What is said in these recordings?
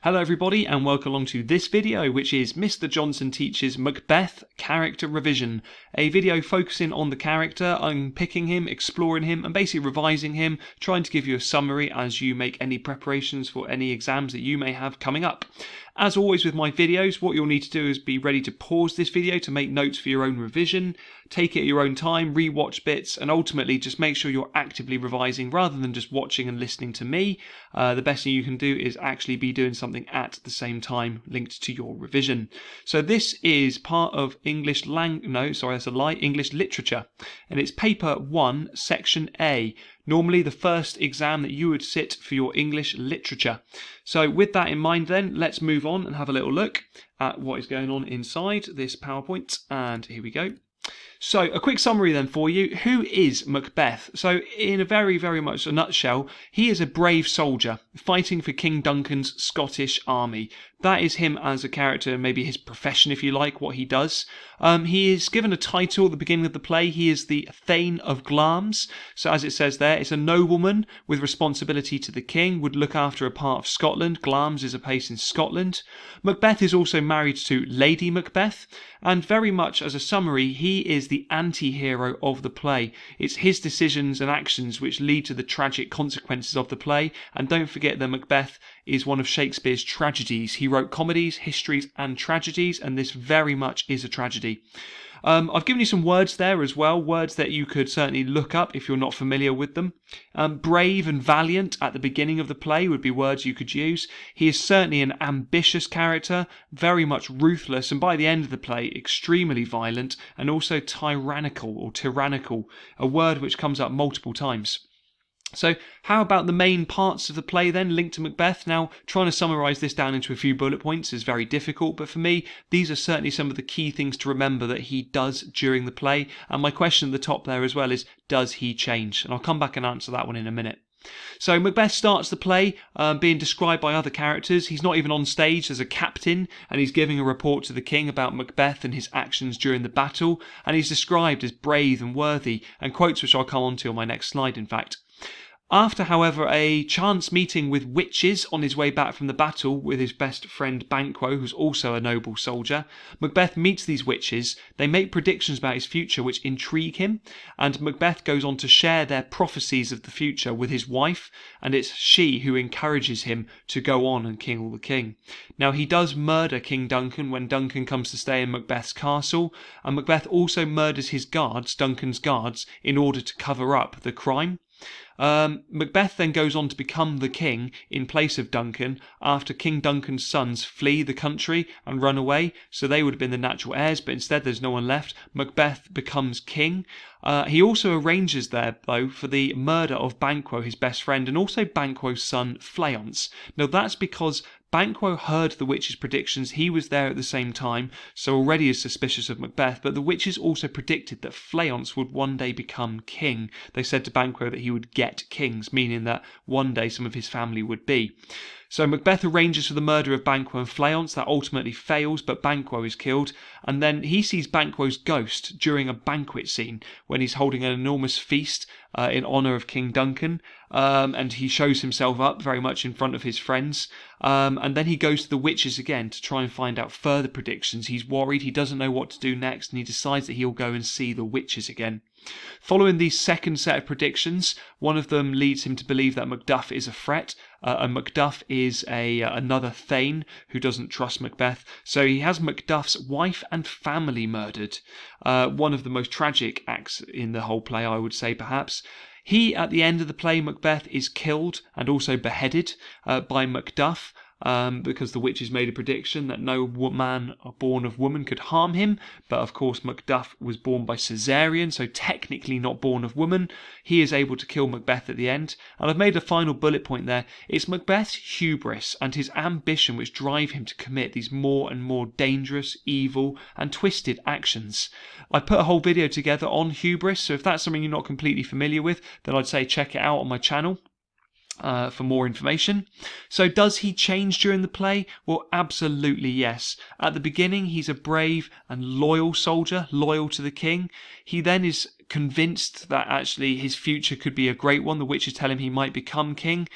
Hello everybody and welcome along to this video, which is Mr. Johnson Teaches Macbeth Character Revision, a video focusing on the character, unpicking him, exploring him and basically revising him, trying to give you a summary as you make any preparations for any exams that you may have coming up. As always with my videos, what you'll need to do is be ready to pause this video to make notes for your own revision, take it at your own time, re-watch bits, and ultimately just make sure you're actively revising rather than just watching and listening to me. The best thing you can do is actually be doing something at the same time linked to your revision. So this is part of English literature, and it's paper 1, section A. Normally the first exam that you would sit for your English literature. So with that in mind then, let's move on and have a little look at what is going on inside this PowerPoint. And here we go. So a quick summary then for you. Who is Macbeth? So in a very much a nutshell, he is a brave soldier fighting for King Duncan's Scottish army. That is him as a character, maybe his profession if you like, what he does. He is given a title at the beginning of the play. He is the Thane of Glamis. So as it says there, it's a nobleman with responsibility to the king, would look after a part of Scotland. Glamis is a place in Scotland. Macbeth is also married to Lady Macbeth, and very much as a summary, he is the anti-hero of the play. It's his decisions and actions which lead to the tragic consequences of the play, and don't forget that Macbeth is one of Shakespeare's tragedies. He wrote comedies, histories and tragedies, and this very much is a tragedy. I've given you some words there as well, words that you could certainly look up if you're not familiar with them. Brave and valiant at the beginning of the play would be words you could use. He is certainly an ambitious character, very much ruthless, and by the end of the play extremely violent, and also tyrannical, a word which comes up multiple times. So how about the main parts of the play then linked to Macbeth? Now, trying to summarise this down into a few bullet points is very difficult, but for me, these are certainly some of the key things to remember that he does during the play. And my question at the top there as well is, does he change? And I'll come back and answer that one in a minute. So Macbeth starts the play being described by other characters. He's not even on stage as a captain, and he's giving a report to the king about Macbeth and his actions during the battle, and he's described as brave and worthy, and quotes which I'll come on to on my next slide in fact. After, however, a chance meeting with witches on his way back from the battle with his best friend Banquo, who's also a noble soldier, Macbeth meets these witches. They make predictions about his future which intrigue him, and Macbeth goes on to share their prophecies of the future with his wife, and it's she who encourages him to go on and kill the king. Now, he does murder King Duncan when Duncan comes to stay in Macbeth's castle, and Macbeth also murders his guards, Duncan's guards, in order to cover up the crime. Macbeth then goes on to become the king in place of Duncan after King Duncan's sons flee the country and run away, so they would have been the natural heirs, but instead there's no one left. Macbeth becomes king. He also arranges there, though, for the murder of Banquo, his best friend, and also Banquo's son Fleance. Now that's because Banquo heard the witches' predictions. He was there at the same time, so already is suspicious of Macbeth, but the witches also predicted that Fleance would one day become king. They said to Banquo that he would get kings, meaning that one day some of his family would be. So Macbeth arranges for the murder of Banquo and Fleance. That ultimately fails, but Banquo is killed, and then he sees Banquo's ghost during a banquet scene when he's holding an enormous feast in honour of King Duncan, and he shows himself up very much in front of his friends, and then he goes to the witches again to try and find out further predictions. He's worried, he doesn't know what to do next, and he decides that he'll go and see the witches again. Following these second set of predictions, one of them leads him to believe that Macduff is a threat, and Macduff is another Thane who doesn't trust Macbeth, so he has Macduff's wife and family murdered. One of the most tragic acts in the whole play, I would say, perhaps. At the end of the play, Macbeth is killed and also beheaded by Macduff, because the witches made a prediction that no man born of woman could harm him, but of course Macduff was born by caesarean, so technically not born of woman. He is able to kill Macbeth at the end, and I've made a final bullet point there. It's Macbeth's hubris and his ambition which drive him to commit these more and more dangerous, evil and twisted actions. I put a whole video together on hubris, so if that's something you're not completely familiar with, then I'd say check it out on my channel for more information. So does he change during the play? Well, absolutely yes. At the beginning, he's a brave and loyal soldier, loyal to the king. He then is convinced that actually his future could be a great one. The witches tell him he might become king.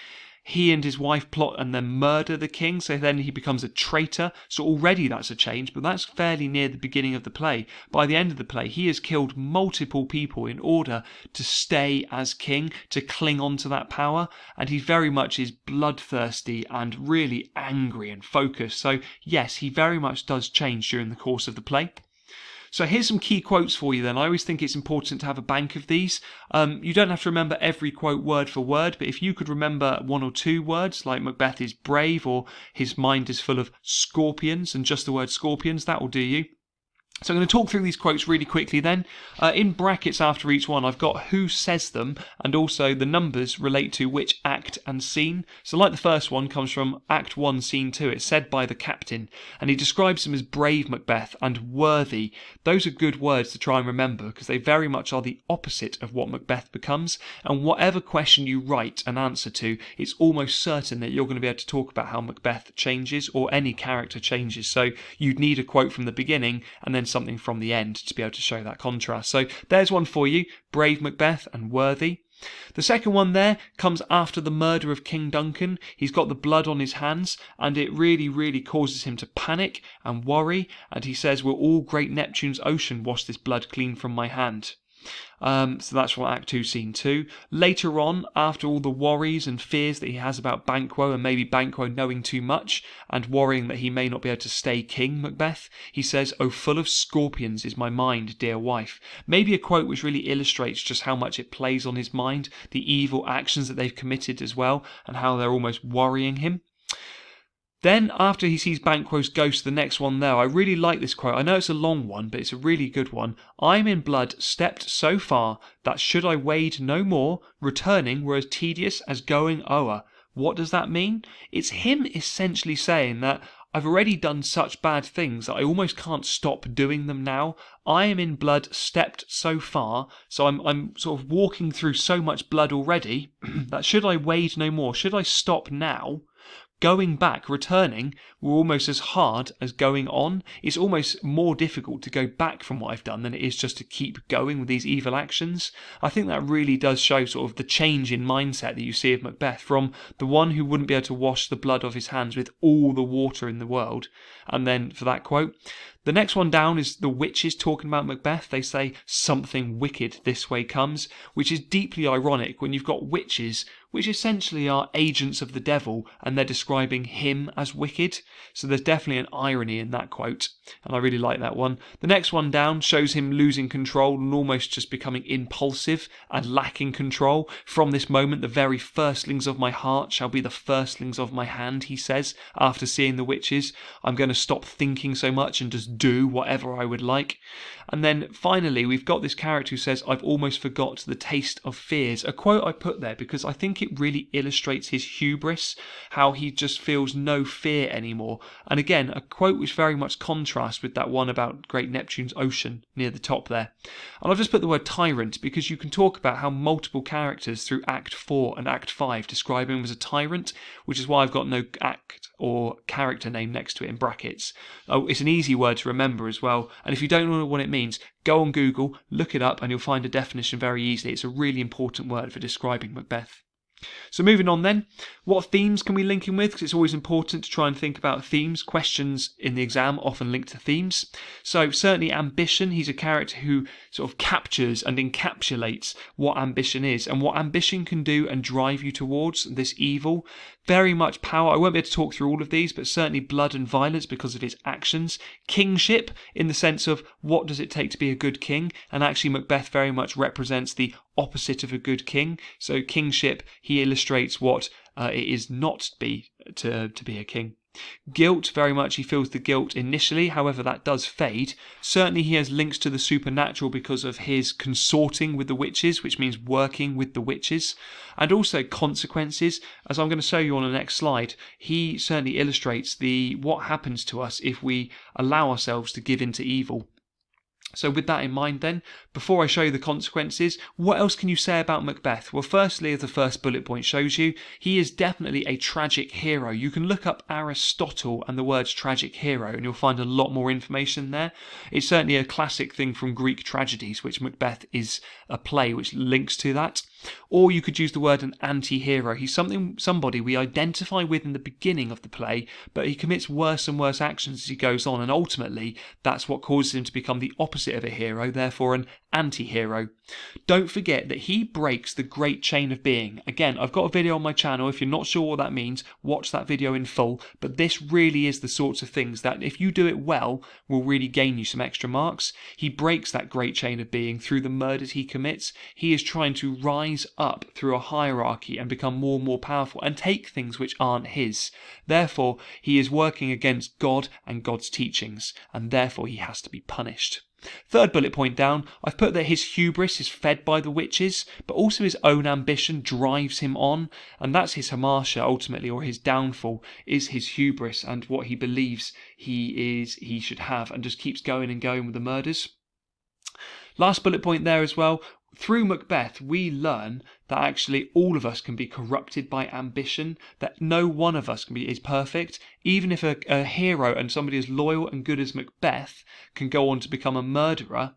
He and his wife plot and then murder the king, so then he becomes a traitor. So already that's a change, but that's fairly near the beginning of the play. By the end of the play, he has killed multiple people in order to stay as king, to cling on to that power, and he very much is bloodthirsty and really angry and focused. So yes, he very much does change during the course of the play. So here's some key quotes for you then. I always think it's important to have a bank of these. You don't have to remember every quote word for word, but if you could remember one or two words, like Macbeth is brave or his mind is full of scorpions, and just the word scorpions, that will do you. So I'm going to talk through these quotes really quickly then. In brackets after each one, I've got who says them, and also the numbers relate to which act and scene. So like the first one comes from Act 1, Scene 2. It's said by the captain, and he describes him as brave Macbeth and worthy. Those are good words to try and remember, because they very much are the opposite of what Macbeth becomes, and whatever question you write an answer to, it's almost certain that you're going to be able to talk about how Macbeth changes, or any character changes. So you'd need a quote from the beginning, and then something from the end to be able to show that contrast. So there's one for you, brave Macbeth and worthy. The second one there comes after the murder of King Duncan. He's got the blood on his hands, and it really causes him to panic and worry, and he says, will all great Neptune's ocean wash this blood clean from my hand? So that's from Act 2, Scene 2. Later on, after all the worries and fears that he has about Banquo, and maybe Banquo knowing too much and worrying that he may not be able to stay king, Macbeth, he says, oh, full of scorpions is my mind, dear wife. Maybe a quote which really illustrates just how much it plays on his mind, the evil actions that they've committed as well, and how they're almost worrying him. Then, after he sees Banquo's ghost, the next one there, I really like this quote. I know it's a long one, but it's a really good one. I'm in blood stepped so far that should I wade no more, returning were as tedious as going o'er. What does that mean? It's him essentially saying that I've already done such bad things that I almost can't stop doing them now. I am in blood stepped so far, so I'm sort of walking through so much blood already that should I wade no more, should I stop now, going back, returning, were almost as hard as going on. It's almost more difficult to go back from what I've done than it is just to keep going with these evil actions. I think that really does show sort of the change in mindset that you see of Macbeth, from the one who wouldn't be able to wash the blood off his hands with all the water in the world. And then for that quote, the next one down is the witches talking about Macbeth. They say, something wicked this way comes, which is deeply ironic when you've got witches, which essentially are agents of the devil, and they're describing him as wicked. So there's definitely an irony in that quote, and I really like that one. The next one down shows him losing control and almost just becoming impulsive and lacking control. From this moment, the very firstlings of my heart shall be the firstlings of my hand, he says, after seeing the witches. I'm going to stop thinking so much and just do whatever I would like. And then finally, we've got this character who says, I've almost forgot the taste of fears. A quote I put there because I think it really illustrates his hubris, how he just feels no fear anymore. And again, a quote which very much contrasts with that one about Great Neptune's ocean near the top there. And I've just put the word tyrant because you can talk about how multiple characters through Act 4 and Act 5 describe him as a tyrant, which is why I've got no act or character name next to it in brackets. Oh, it's an easy word to remember as well, and if you don't know what it means, go on Google, look it up, and you'll find a definition very easily. It's a really important word for describing Macbeth. So moving on then, what themes can we link him with? Because it's always important to try and think about themes. Questions in the exam often link to themes. So certainly ambition, he's a character who sort of captures and encapsulates what ambition is and what ambition can do and drive you towards this evil. Very much power. I won't be able to talk through all of these, but certainly blood and violence because of his actions. Kingship, in the sense of what does it take to be a good king? And actually Macbeth very much represents the opposite of a good king. So kingship, he illustrates what it is not to be a king. Guilt, very much he feels the guilt initially, however that does fade. Certainly he has links to the supernatural because of his consorting with the witches, which means working with the witches, and also consequences. As I'm going to show you on the next slide, he certainly illustrates what happens to us if we allow ourselves to give in to evil. So with that in mind then, before I show you the consequences, what else can you say about Macbeth? Well, firstly, as the first bullet point shows you, he is definitely a tragic hero. You can look up Aristotle and the words tragic hero and you'll find a lot more information there. It's certainly a classic thing from Greek tragedies, which Macbeth is a play which links to that. Or you could use the word an anti-hero. He's somebody we identify with in the beginning of the play, but he commits worse and worse actions as he goes on, and ultimately that's what causes him to become the opposite of a hero, therefore an anti-hero. Don't forget that he breaks the great chain of being. Again, I've got a video on my channel. If you're not sure what that means, watch that video in full, but this really is the sorts of things that if you do it well will really gain you some extra marks. He breaks that great chain of being through the murders he commits. He is trying to rise up through a hierarchy and become more and more powerful and take things which aren't his. Therefore, he is working against God and God's teachings, and therefore he has to be punished. Third bullet point down, I've put that his hubris is fed by the witches, but also his own ambition drives him on, and that's his hamartia ultimately, or his downfall, is his hubris and what he believes he should have, and just keeps going and going with the murders. Last bullet point there as well, through Macbeth we learn that actually all of us can be corrupted by ambition, that no one of us is perfect. Even if a hero and somebody as loyal and good as Macbeth can go on to become a murderer,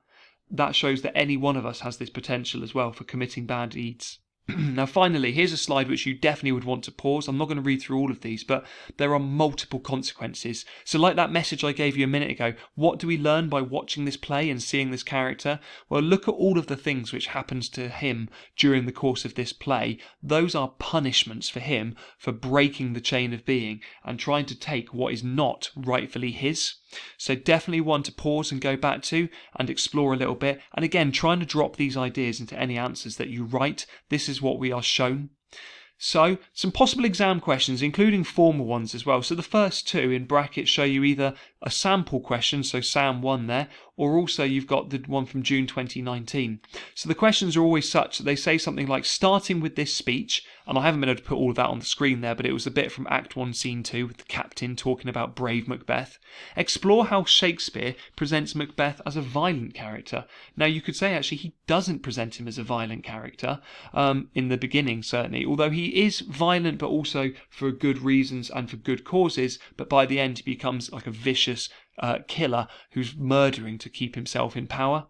that shows that any one of us has this potential as well for committing bad deeds. Now finally, here's a slide which you definitely would want to pause. I'm not going to read through all of these, but there are multiple consequences. So like that message I gave you a minute ago, what do we learn by watching this play and seeing this character? Well, look at all of the things which happens to him during the course of this play. Those are punishments for him for breaking the chain of being and trying to take what is not rightfully his. So definitely one to pause and go back to and explore a little bit. And again, trying to drop these ideas into any answers that you write. This is what we are shown. So some possible exam questions, including formal ones as well. So the first two in brackets show you either a sample question, so Sam 1 there, or also you've got the one from June 2019. So the questions are always such that they say something like, starting with this speech, and I haven't been able to put all of that on the screen there, but it was a bit from Act 1, Scene 2, with the captain talking about brave Macbeth. Explore how Shakespeare presents Macbeth as a violent character. Now you could say actually he doesn't present him as a violent character, in the beginning certainly, although he is violent but also for good reasons and for good causes, but by the end he becomes like a vicious killer who's murdering to keep himself in power.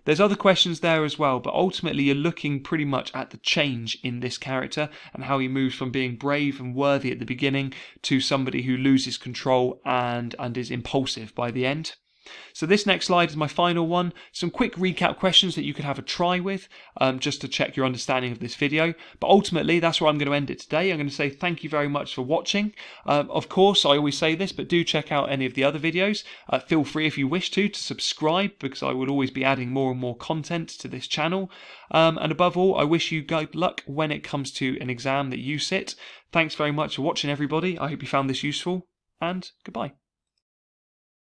There's other questions there as well, but ultimately you're looking pretty much at the change in this character and how he moves from being brave and worthy at the beginning to somebody who loses control and is impulsive by the end. So this next slide is my final one. Some quick recap questions that you could have a try with, just to check your understanding of this video. But ultimately, that's where I'm going to end it today. I'm going to say thank you very much for watching. Of course, I always say this, but do check out any of the other videos. Feel free, if you wish to subscribe, because I would always be adding more and more content to this channel. And above all, I wish you good luck when it comes to an exam that you sit. Thanks very much for watching, everybody. I hope you found this useful, and goodbye.